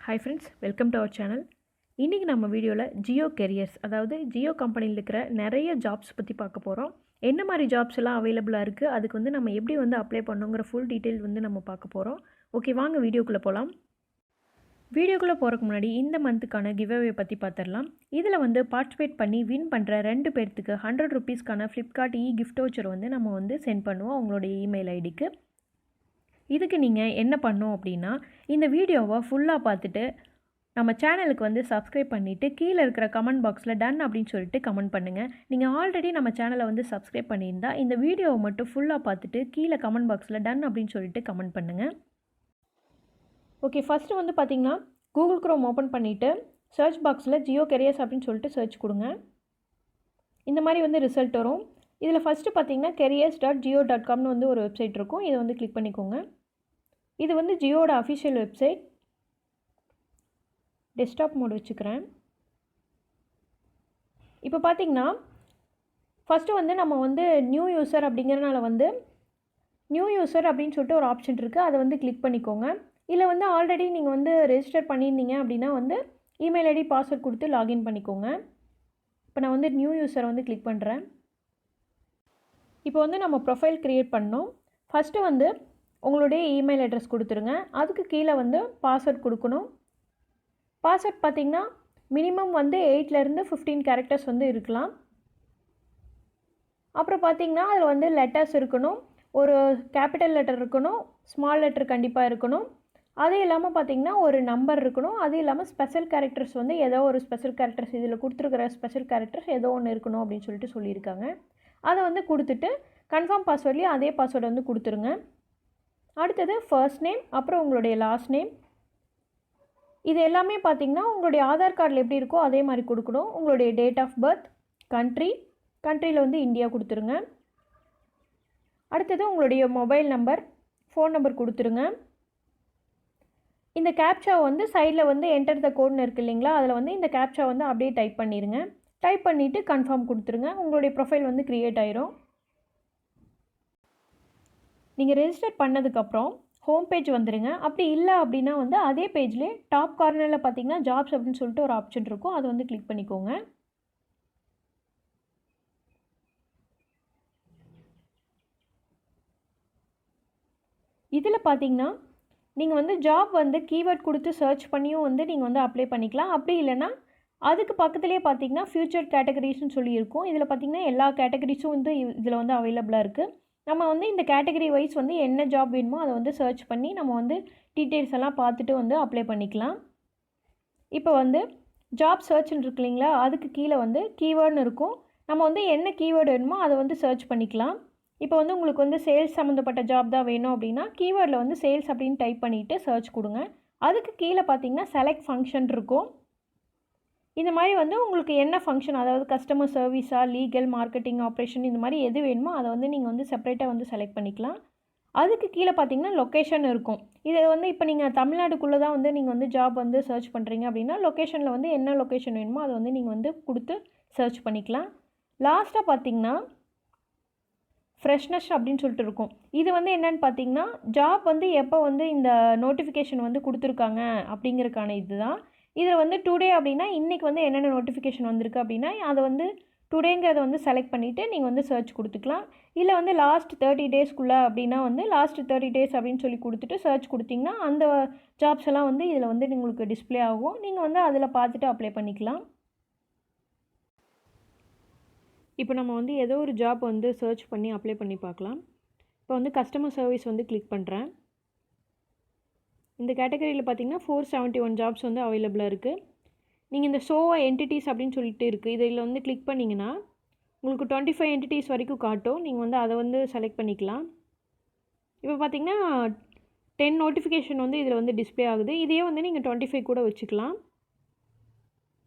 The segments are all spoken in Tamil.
Hi friends, welcome to our channel. இன்றைக்கி நம்ம வீடியோவில் ஜியோ கெரியர்ஸ், அதாவது ஜியோ கம்பெனியில் இருக்கிற நிறைய ஜாப்ஸ் பற்றி பார்க்க போகிறோம். என்ன மாதிரி ஜாப்ஸ் எல்லாம் அவைலபிளாக இருக்குது, அதுக்கு வந்து நம்ம எப்படி வந்து அப்ளை பண்ணுங்கிற ஃபுல் டீட்டெயில் வந்து நம்ம பார்க்க போகிறோம். ஓகே, வாங்க வீடியோக்குள்ளே போகலாம். வீடியோக்குள்ளே போகிறதுக்கு முன்னாடி இந்த மந்த்துக்கான கிவ்அவே பற்றி பார்த்துடலாம். இதில் வந்து பார்ட்டிசிபேட் பண்ணி வின் பண்ணுற 2 பேர்த்துக்கு 100 ருபீஸ்க்கான ஃப்ளிப்கார்ட் கிஃப்ட் வவுச்சர் வந்து நம்ம வந்து சென்ட் பண்ணுவோம் அவங்களுடைய இமெயில் ஐடிக்கு. இதுக்கு நீங்கள் என்ன பண்ணணும் அப்படின்னா, இந்த வீடியோவை ஃபுல்லாக பார்த்துட்டு நம்ம சேனலுக்கு வந்து சப்ஸ்கிரைப் பண்ணிவிட்டு கீழே இருக்கிற கமெண்ட் பாக்ஸில் டன் அப்படின்னு சொல்லிட்டு கமெண்ட் பண்ணுங்கள். நீங்கள் ஆல்ரெடி நம்ம சேனலை வந்து சப்ஸ்கிரைப் பண்ணியிருந்தால் இந்த வீடியோவை மட்டும் ஃபுல்லாக பார்த்துட்டு கீழே கமெண்ட் பாக்ஸில் டன் அப்படின்னு சொல்லிட்டு கமெண்ட் பண்ணுங்கள். ஓகே, ஃபஸ்ட்டு வந்து பார்த்திங்கன்னா கூகுள் க்ரோம் ஓப்பன் பண்ணிவிட்டு சர்ச் பாக்ஸில் ஜியோ கெரியர்ஸ் அப்படின்னு சொல்லிட்டு சர்ச் கொடுங்க. இந்த மாதிரி வந்து ரிசல்ட் வரும். இதில் ஃபஸ்ட்டு பார்த்திங்கன்னா careers.jio.comனு வந்து ஒரு வெப்சைட் இருக்கும். இதை வந்து கிளிக் பண்ணிக்கோங்க. இது வந்து ஜியோட அஃபிஷியல் வெப்சைட். டெஸ்க்டாப் மோட் வச்சுக்கிறேன். இப்போ பார்த்திங்கன்னா ஃபஸ்ட்டு வந்து நம்ம வந்து நியூ யூசர் அப்படிங்கிறனால வந்து நியூ யூசர் அப்படின்னு சொல்லிட்டு ஒரு ஆப்ஷன் இருக்குது. அதை வந்து கிளிக் பண்ணிக்கோங்க. இல்லை வந்து ஆல்ரெடி நீங்கள் வந்து ரெஜிஸ்டர் பண்ணியிருந்தீங்க அப்படின்னா வந்து இமெயில் ஐடி பாஸ்வேர்ட் கொடுத்து லாகின் பண்ணிக்கோங்க. இப்போ நான் வந்து நியூ யூசரை வந்து கிளிக் பண்ணுறேன். இப்போ வந்து நம்ம ப்ரொஃபைல் க்ரியேட் பண்ணோம். ஃபஸ்ட்டு வந்து உங்களுடைய இமெயில் அட்ரஸ் கொடுத்துருங்க. அதுக்கு கீழே வந்து பாஸ்வேர்ட் கொடுக்கணும். பாஸ்வேர்ட் பார்த்திங்கன்னா மினிமம் வந்து 8லேருந்து 15 கேரக்டர்ஸ் வந்து இருக்கலாம். அப்புறம் பார்த்திங்கன்னா அதில் வந்து லெட்டர்ஸ் இருக்கணும். ஒரு கேபிட்டல் லெட்டர் இருக்கணும், ஸ்மால் லெட்டர் கண்டிப்பாக இருக்கணும். அது இல்லாமல் பார்த்திங்கன்னா ஒரு நம்பர் இருக்கணும். அது இல்லாமல் ஸ்பெஷல் கேரக்டர்ஸ் வந்து ஏதோ ஒரு ஸ்பெஷல் கேரக்டர்ஸ், இதில் கொடுத்துருக்கிற ஸ்பெஷல் கேரக்டர்ஸ் ஏதோ ஒன்று இருக்கணும் அப்படின்னு சொல்லிட்டு சொல்லியிருக்காங்க. அதை வந்து கொடுத்துட்டு கன்ஃபார்ம் பாஸ்வேர்ட்லேயும் அதே பாஸ்வேர்டை வந்து கொடுத்துருங்க. அடுத்தது ஃபர்ஸ்ட் நேம், அப்புறம் உங்களுடைய லாஸ்ட் நேம். இது எல்லாமே பார்த்திங்கன்னா உங்களுடைய ஆதார் கார்டில் எப்படி இருக்கோ அதே மாதிரி கொடுக்கணும். உங்களுடைய டேட் ஆஃப் பர்த், கண்ட்ரியில் வந்து இந்தியா கொடுத்துருங்க. அடுத்தது உங்களுடைய மொபைல் நம்பர், ஃபோன் நம்பர் கொடுத்துருங்க. இந்த கேப்சா வந்து சைடில் வந்து என்டர் த கோட்னு இருக்குது இல்லைங்களா, அதில் வந்து இந்த கேப்சா வந்து அப்படியே டைப் பண்ணிடுங்க. டைப் பண்ணிவிட்டு கன்ஃபார்ம் கொடுத்துருங்க. உங்களுடைய ப்ரொஃபைல் வந்து க்ரியேட் ஆயிரும். நீங்கள் ரெஜிஸ்டர் பண்ணதுக்கப்புறம் ஹோம் பேஜ் வந்துடுங்க. அப்படி இல்லை அப்படின்னா வந்து அதே பேஜ்லேயே டாப் கார்னரில் பார்த்தீங்கன்னா ஜாப்ஸ் அப்படின்னு சொல்லிட்டு ஒரு ஆப்ஷன் இருக்கும். அதை வந்து கிளிக் பண்ணிக்கோங்க. இதில் பார்த்தீங்கன்னா நீங்கள் வந்து ஜாப் வந்து கீவேர்ட் கொடுத்து சர்ச் பண்ணியும் வந்து நீங்கள் வந்து அப்ளை பண்ணிக்கலாம். அப்படி இல்லைன்னா அதுக்கு பக்கத்துலேயே பார்த்தீங்கன்னா ஃபியூச்சர் கேட்டகரிஸ்னு சொல்லி இருக்கும். இதில் பார்த்தீங்கன்னா எல்லா கேட்டகரிஸும் வந்து இதில் வந்து அவைலபிளாக இருக்குது. நம்ம வந்து இந்த கேட்டகரி வைஸ் வந்து என்ன ஜாப் வேணுமோ அதை வந்து சர்ச் பண்ணி நம்ம வந்து டீட்டெயில்ஸ் எல்லாம் பார்த்துட்டு வந்து அப்ளை பண்ணிக்கலாம். இப்போ வந்து ஜாப் சர்ச்னு இருக்கு இல்லைங்களா, அதுக்கு கீழே வந்து கீவேர்டுன்னு இருக்கும். நம்ம வந்து என்ன கீவேர்டு வேணுமோ அதை வந்து சர்ச் பண்ணிக்கலாம். இப்போ வந்து உங்களுக்கு வந்து சேல்ஸ் சம்மந்தப்பட்ட ஜாப் தான் வேணும் அப்படின்னா கீவேர்டில் வந்து சேல்ஸ் அப்படின்னு டைப் பண்ணிவிட்டு சர்ச் கொடுங்க. அதுக்கு கீழே பார்த்தீங்கன்னா செலக்ட் ஃபங்க்ஷன் இருக்கும். இந்த மாதிரி வந்து உங்களுக்கு என்ன ஃபங்க்ஷன், அதாவது கஸ்டமர் சர்வீஸா, லீகல், மார்க்கெட்டிங், ஆப்ரேஷன், இந்த மாதிரி எது வேணுமோ அதை வந்து நீங்கள் வந்து செப்பரேட்டாக வந்து செலக்ட் பண்ணிக்கலாம். அதுக்கு கீழே பார்த்தீங்கன்னா லொக்கேஷன் இருக்கும். இதை வந்து இப்போ நீங்கள் தமிழ்நாடுக்குள்ளே தான் வந்து நீங்கள் வந்து ஜாப் வந்து சர்ச் பண்ணுறீங்க அப்படின்னா லொக்கேஷனில் வந்து என்ன லொக்கேஷன் வேணுமோ அதை வந்து நீங்கள் வந்து கொடுத்து சர்ச் பண்ணிக்கலாம். லாஸ்ட்டாக பார்த்தீங்கன்னா ஃப்ரெஷ்னஸ் அப்படின்னு சொல்லிட்டு இருக்கும். இது வந்து என்னென்னு பார்த்தீங்கன்னா ஜாப் வந்து எப்போ வந்து இந்த நோட்டிஃபிகேஷன் வந்து கொடுத்துருக்காங்க அப்படிங்கிறதுக்கான இதுதான். இதில் வந்து டுடே அப்படின்னா இன்றைக்கி வந்து என்னென்ன நோட்டிஃபிகேஷன் வந்திருக்கு அப்படின்னா அதை வந்து டுடேங்கிறத வந்து செலக்ட் பண்ணிவிட்டு நீங்கள் வந்து சர்ச் கொடுத்துக்கலாம். இல்லை வந்து லாஸ்ட் 30 டேஸ்க்குள்ளே அப்படின்னா வந்து லாஸ்ட் 30 டேஸ் அப்படின்னு சொல்லி கொடுத்துட்டு சர்ச் கொடுத்திங்கன்னா அந்த ஜாப்ஸ் எல்லாம் வந்து இதில் வந்து உங்களுக்கு டிஸ்பிளே ஆகும். நீங்கள் வந்து அதில் பார்த்துட்டு அப்ளை பண்ணிக்கலாம். இப்போ நம்ம வந்து ஏதோ ஒரு ஜாப் வந்து சர்ச் பண்ணி அப்ளை பண்ணி பார்க்கலாம். இப்போ வந்து கஸ்டமர் சர்வீஸ் வந்து கிளிக் பண்ணுறேன். இந்த கேட்டகரியில் பார்த்தீங்கன்னா 471 ஜாப்ஸ் வந்து அவைலபிளாக இருக்குது. நீங்கள் இந்த ஷோ என்டிட்டிஸ் அப்படின்னு சொல்லிட்டு இருக்குது, இதில் வந்து கிளிக் பண்ணிங்கன்னா உங்களுக்கு 25 என்டிட்டிஸ் வரைக்கும் காட்டும். நீங்கள் வந்து அதை வந்து செலக்ட் பண்ணிக்கலாம். இப்போ பார்த்தீங்கன்னா 10 நோட்டிஃபிகேஷன் வந்து இதில் வந்து டிஸ்பிளே ஆகுது. இதையே வந்து நீங்கள் 25 கூட வச்சுக்கலாம்.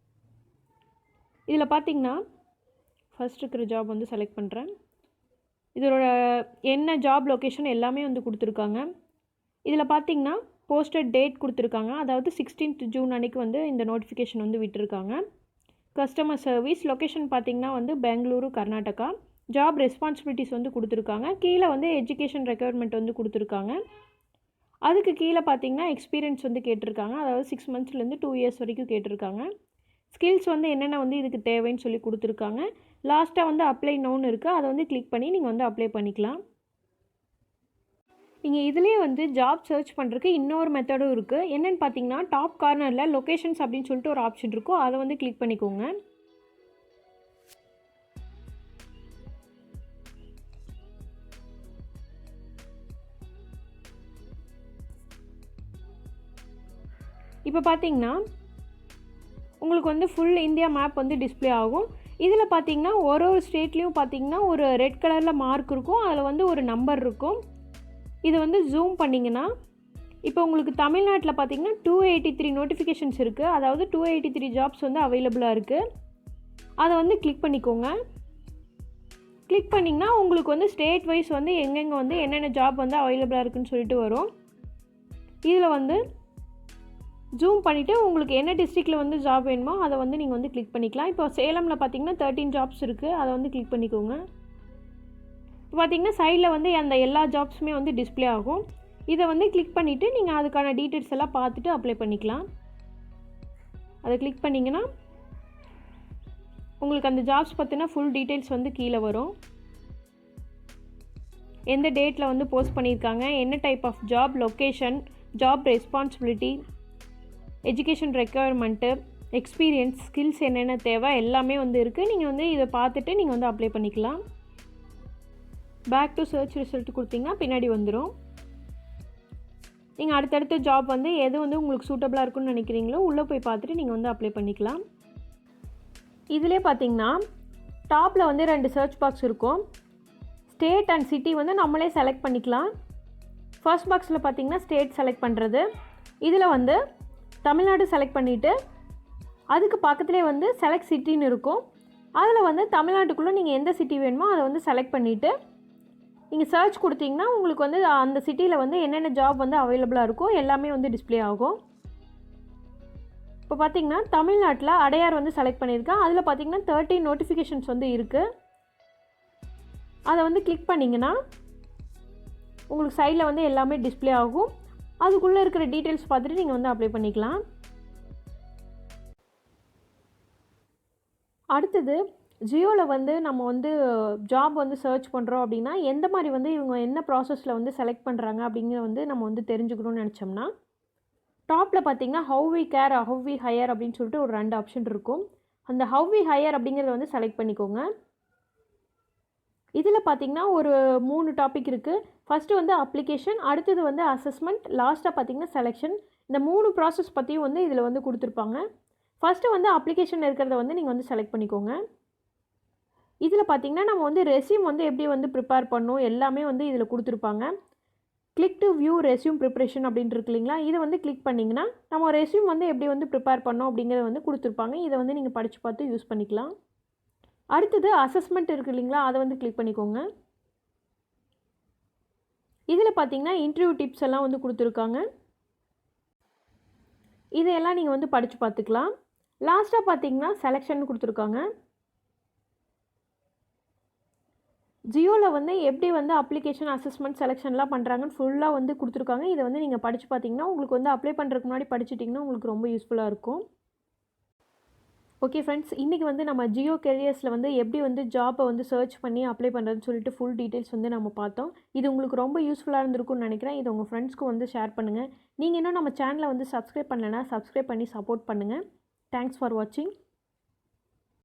இதில் பார்த்தீங்கன்னா ஃபஸ்ட் இருக்கிற ஜாப் வந்து செலக்ட் பண்ணுறேன். இதோட என்ன ஜாப் லொக்கேஷன் எல்லாமே வந்து கொடுத்துருக்காங்க. இதில் பார்த்தீங்கன்னா போஸ்டட் டேட் கொடுத்துருக்காங்க, அதாவது 16th ஜூன் அன்றைக்கி வந்து இந்த நோட்டிஃபிகேஷன் வந்து விட்டுருக்காங்க. கஸ்டமர் சர்வீஸ் லொக்கேஷன் பார்த்திங்கன்னா வந்து பெங்களூரு, கர்நாடகா. ஜாப் ரெஸ்பான்சிபிலிட்டிஸ் வந்து கொடுத்துருக்காங்க. கீழே வந்து எஜுகேஷன் ரெக்குயர்மெண்ட் வந்து கொடுத்துருக்காங்க. அதுக்கு கீழே பார்த்தீங்கன்னா எக்ஸ்பீரியன்ஸ் வந்து கேட்டிருக்காங்க. அதாவது 6 மந்த்ஸ்லேருந்து 2 இயர்ஸ் வரைக்கும் கேட்டிருக்காங்க. ஸ்கில்ஸ் வந்து என்னென்ன வந்து இதுக்கு தேவைன்னு சொல்லி கொடுத்துருக்காங்க. லாஸ்ட்டாக வந்து அப்ளை நோன்னு இருக்குது. அதை வந்து கிளிக் பண்ணி நீங்கள் வந்து அப்ளை பண்ணிக்கலாம். நீங்கள் இதிலே வந்து ஜாப் சர்ச் பண்ணுறதுக்கு இன்னொரு மெத்தடும் இருக்குது. என்னென்னு பார்த்தீங்கன்னா டாப் கார்னரில் லொக்கேஷன்ஸ் அப்படின்னு சொல்லிட்டு ஒரு ஆப்ஷன் இருக்கும். அதை வந்து கிளிக் பண்ணிக்கோங்க. இப்போ பார்த்தீங்கன்னா உங்களுக்கு வந்து ஃபுல் இந்தியா மேப் வந்து டிஸ்பிளே ஆகும். இதில் பார்த்தீங்கன்னா ஒரு ஸ்டேட்லேயும் பார்த்தீங்கன்னா ஒரு ரெட் கலரில் மார்க் இருக்கும். அதில் வந்து ஒரு நம்பர் இருக்கும். இது வந்து ஜூம் பண்ணிங்கன்னா இப்போ உங்களுக்கு தமிழ்நாட்டில் பார்த்தீங்கன்னா 283 நோட்டிஃபிகேஷன்ஸ் இருக்குது. அதாவது 283 ஜாப்ஸ் வந்து அவைலபிளாக இருக்குது. அதை வந்து கிளிக் பண்ணிக்கோங்க. கிளிக் பண்ணிங்கன்னா உங்களுக்கு வந்து ஸ்டேட் வைஸ் வந்து எங்கெங்கே வந்து என்னென்ன ஜாப் வந்து அவைலபிளாக இருக்குதுன்னு சொல்லிட்டு வரும். இதில் வந்து ஜூம் பண்ணிவிட்டு உங்களுக்கு என்ன டிஸ்ட்ரிக்டில் வந்து ஜாப் வேணுமோ அதை வந்து நீங்கள் வந்து கிளிக் பண்ணிக்கலாம். இப்போ சேலமில் பார்த்தீங்கன்னா 13 ஜாப்ஸ் இருக்குது. அதை வந்து கிளிக் பண்ணிக்கோங்க. இப்போ பார்த்தீங்கன்னா சைடில் வந்து அந்த எல்லா ஜாப்ஸுமே வந்து டிஸ்பிளே ஆகும். இதை வந்து கிளிக் பண்ணிவிட்டு நீங்கள் அதுக்கான டீட்டெயில்ஸ் எல்லாம் பார்த்துட்டு அப்ளை பண்ணிக்கலாம். அதை கிளிக் பண்ணிங்கன்னா உங்களுக்கு அந்த ஜாப்ஸ் பற்றின ஃபுல் டீட்டெயில்ஸ் வந்து கீழே வரும். எந்த டேட்டில் வந்து போஸ்ட் பண்ணியிருக்காங்க, என்ன type of job, location, job responsibility, education requirement, experience, skills என்னென்ன தேவை எல்லாமே வந்து இருக்குது. நீங்கள் வந்து இதை பார்த்துட்டு நீங்கள் வந்து அப்ளை பண்ணிக்கலாம். பேக் டு சர்ச் ரிசல்ட் கொடுத்தீங்கன்னா பின்னாடி வந்துடும். நீங்கள் அடுத்தடுத்த ஜாப் வந்து எது வந்து உங்களுக்கு சூட்டபிளாக இருக்குன்னு நினைக்கிறீங்களோ உள்ளே போய் பார்த்துட்டு நீங்கள் வந்து அப்ளை பண்ணிக்கலாம். இதிலே பார்த்தீங்கன்னா டாப்பில் வந்து 2 சர்ச் பாக்ஸ் இருக்கும். ஸ்டேட் அண்ட் சிட்டி வந்து நம்மளே செலக்ட் பண்ணிக்கலாம். ஃபர்ஸ்ட் பாக்ஸில் பார்த்தீங்கன்னா ஸ்டேட் செலக்ட் பண்ணுறது. இதில் வந்து தமிழ்நாடு செலக்ட் பண்ணிவிட்டு அதுக்கு பக்கத்துலேயே வந்து செலக்ட் சிட்டின்னு இருக்கும். அதில் வந்து தமிழ்நாட்டுக்குள்ளே நீங்கள் எந்த சிட்டி வேணுமோ அதை வந்து செலக்ட் பண்ணிவிட்டு நீங்கள் சர்ச் கொடுத்தீங்கன்னா உங்களுக்கு வந்து அந்த சிட்டியில் வந்து என்னென்ன ஜாப் வந்து அவைலபிளாக இருக்கோ எல்லாமே வந்து டிஸ்பிளே ஆகும். இப்போ பார்த்தீங்கன்னா தமிழ்நாட்டில் அடையார் வந்து செலக்ட் பண்ணியிருக்கேன். அதில் பார்த்தீங்கன்னா 13 நோட்டிஃபிகேஷன்ஸ் வந்து இருக்குது. அதை வந்து கிளிக் பண்ணிங்கன்னா உங்களுக்கு சைடில் வந்து எல்லாமே டிஸ்பிளே ஆகும். அதுக்குள்ளே இருக்கிற டீட்டெயில்ஸ் பார்த்துட்டு நீங்கள் வந்து அப்ளை பண்ணிக்கலாம். அடுத்தது ஜியோவில் வந்து நம்ம வந்து ஜாப் வந்து சர்ச் பண்ணுறோம் அப்படின்னா எந்த மாதிரி வந்து இவங்க என்ன ப்ராசஸில் வந்து செலக்ட் பண்ணுறாங்க அப்படிங்கிற வந்து நம்ம வந்து தெரிஞ்சுக்கணும்னு நினச்சோம்னா டாப்பில் பார்த்தீங்கன்னா how we care, how we hire அப்படின்னு சொல்லிட்டு ஒரு 2 ஆப்ஷன் இருக்கும். அந்த ஹவ் வி ஹையர் அப்படிங்கிறத வந்து செலக்ட் பண்ணிக்கோங்க. இதில் பார்த்தீங்கன்னா ஒரு 3 டாபிக் இருக்குது. ஃபஸ்ட்டு வந்து அப்ளிகேஷன், அடுத்தது வந்து அசஸ்மெண்ட், லாஸ்ட்டாக பார்த்தீங்கன்னா செலெக்ஷன். இந்த 3 ப்ராசஸ் பற்றியும் வந்து இதில் வந்து கொடுத்துருப்பாங்க. ஃபஸ்ட்டு வந்து அப்ளிகேஷன் இருக்கிறத வந்து நீங்கள் வந்து செலக்ட் பண்ணிக்கோங்க. இதில் பார்த்தீங்கன்னா நம்ம வந்து ரெஸ்யூம் வந்து எப்படி வந்து ப்ரிப்பேர் பண்ணணும் எல்லாமே வந்து இதில் கொடுத்துருப்பாங்க. Click to view resume preparation அப்படின்ட்டு இருக்கு இல்லைங்களா, இதை வந்து கிளிக் பண்ணிங்கன்னா நம்ம ரெஸ்யூம் வந்து எப்படி வந்து ப்ரிப்பேர் பண்ணோம் அப்படிங்கிறத வந்து கொடுத்துருப்பாங்க. இதை வந்து நீங்கள் படித்து பார்த்து யூஸ் பண்ணிக்கலாம். அடுத்தது அசஸ்மெண்ட் இருக்குது இல்லைங்களா, அதை வந்து கிளிக் பண்ணிக்கோங்க. இதில் பார்த்தீங்கன்னா இன்டர்வியூ டிப்ஸ் எல்லாம் வந்து கொடுத்துருக்காங்க. இதையெல்லாம் நீங்கள் வந்து படித்து பார்த்துக்கலாம். லாஸ்ட்டாக பார்த்தீங்கன்னா செலெக்ஷன் கொடுத்துருக்காங்க. ஜியோவில் வந்து எப்படி வந்து அப்ளிகேஷன், அசஸ்மெண்ட், செலெக்ஷன்லாம் பண்ணுறாங்கன்னு ஃபுல்லாக வந்து கொடுத்துருக்காங்க. இதை வந்து நீங்கள் படித்து பார்த்தீங்கன்னா உங்களுக்கு வந்து அப்ளை பண்ணுறதுக்கு முன்னாடி படிச்சிட்டிங்கன்னா உங்களுக்கு ரொம்ப யூஸ்ஃபுல்லாக இருக்கும். ஓகே ஃப்ரெண்ட்ஸ், இன்றைக்கி வந்து நம்ம ஜியோ கெரியர்ஸில் வந்து எப்படி வந்து ஜாப்பை வந்து சர்ச் பண்ணி அப்ளை பண்ணுறதுன்னு சொல்லிட்டு ஃபுல் டீட்டெயில்ஸ் வந்து நம்ம பார்த்தோம். இது உங்களுக்கு ரொம்ப யூஸ்ஃபுல்லாக இருந்திருக்கும்னு நினைக்கிறேன். இது உங்கள் ஃப்ரெண்ட்ஸ்க்கும் வந்து ஷேர் பண்ணுங்கள். நீங்கள் இன்னும் நம்ம சேனலை வந்து சப்ஸ்கிரைப் பண்ணலைன்னா சப்ஸ்கிரைப் பண்ணி சப்போர்ட் பண்ணுங்கள். தேங்க்ஸ் ஃபார் வாட்சிங்.